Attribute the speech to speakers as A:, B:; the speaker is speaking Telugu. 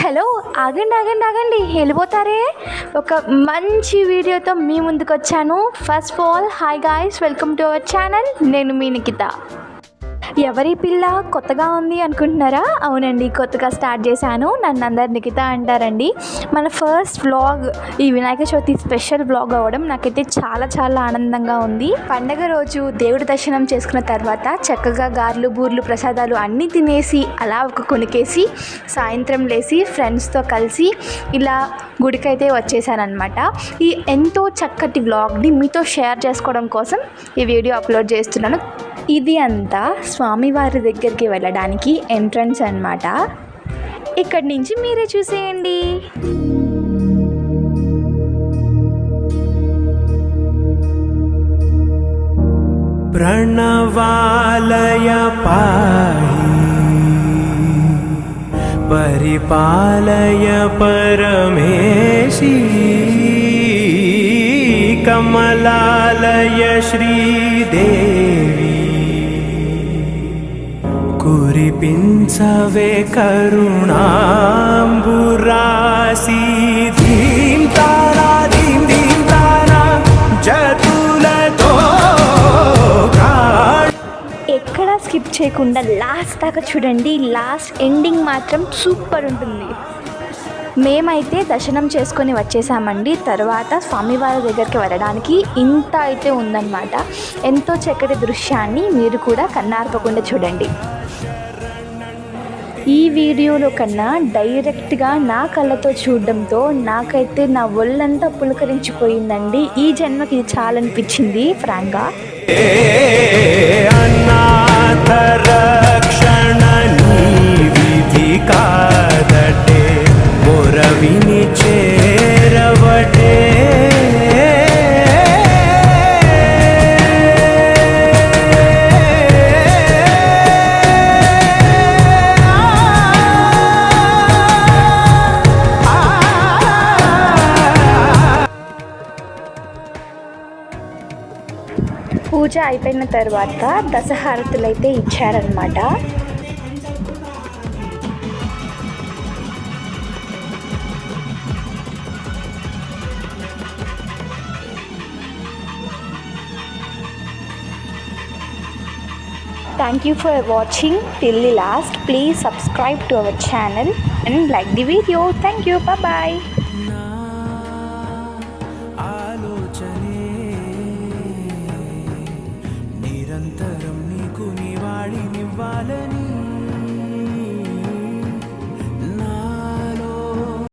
A: హలో, ఆగండి ఆగండి ఆగండి, వెళ్ళిపోతారే. ఒక మంచి వీడియోతో మీ ముందుకు వచ్చాను. First of all, hi guys, welcome to our channel. నేను మీ నిఖిత. ఎవరి పిల్ల కొత్తగా ఉంది అనుకుంటున్నారా? అవునండి, కొత్తగా స్టార్ట్ చేశాను. నన్ను అందరు నిఖిత అంటారండి. మన ఫస్ట్ వ్లాగ్ ఈ వినాయక చవితి స్పెషల్ వ్లాగ్ అవ్వడం నాకైతే చాలా చాలా ఆనందంగా ఉంది. పండగ రోజు దేవుడి దర్శనం చేసుకున్న తర్వాత చక్కగా గారెలు బూర్లు ప్రసాదాలు అన్నీ తినేసి అలా ఒక కొనికేసి సాయంత్రం లేసి ఫ్రెండ్స్తో కలిసి ఇలా గుడికైతే వచ్చేసానమాట. ఈ ఎంతో చక్కటి వ్లాగ్ని మీతో షేర్ చేసుకోవడం కోసం ఈ వీడియో అప్లోడ్ చేస్తున్నాను. ఇది అంతా స్వామివారి దగ్గరికి వెళ్ళడానికి ఎంట్రన్స్ అన్నమాట. ఇక్కడి నుంచి మీరే చూసేయండి.
B: ప్రణవాలయ పాహి పరిపాలయ పరమేశి కమలాలయ శ్రీదేవి కురిపించవే కరుణాంబురాసి ధీం తారా ధీం ధీం తారా జతులతో
A: ఎక్కడా స్కిప్ చేయకుండా లాస్ట్ దాకా చూడండి. లాస్ట్ ఎండింగ్ మాత్రం సూపర్ ఉంటుంది. మేమైతే దర్శనం చేసుకొని వచ్చేసామండి. తర్వాత స్వామివారి దగ్గరికి వెళ్ళడానికి ఇంత అయితే ఉందన్నమాట. ఎంతో చక్కటి దృశ్యాన్ని మీరు కూడా కన్నార్పకుండా చూడండి. ఈ వీడియోలో కన్నా డైరెక్ట్గా నా కళ్ళతో చూడడంతో నాకైతే నా ఒళ్ళంతా పులకరించిపోయిందండి. ఈ జన్మకి ఇది చాలనిపించింది ఫ్రాంక్గా.
B: రక్షణ విధి కాదటే మొరవిని చేరవటే
A: పూజ అయిపోయిన తర్వాత దశహారతులు అయితే ఇచ్చారనమాట. Thank you for watching till the last. Please subscribe to our channel and like the video. Thank you. Bye bye.
B: నిరంతరం నీకు నివాళి నివ్వాలని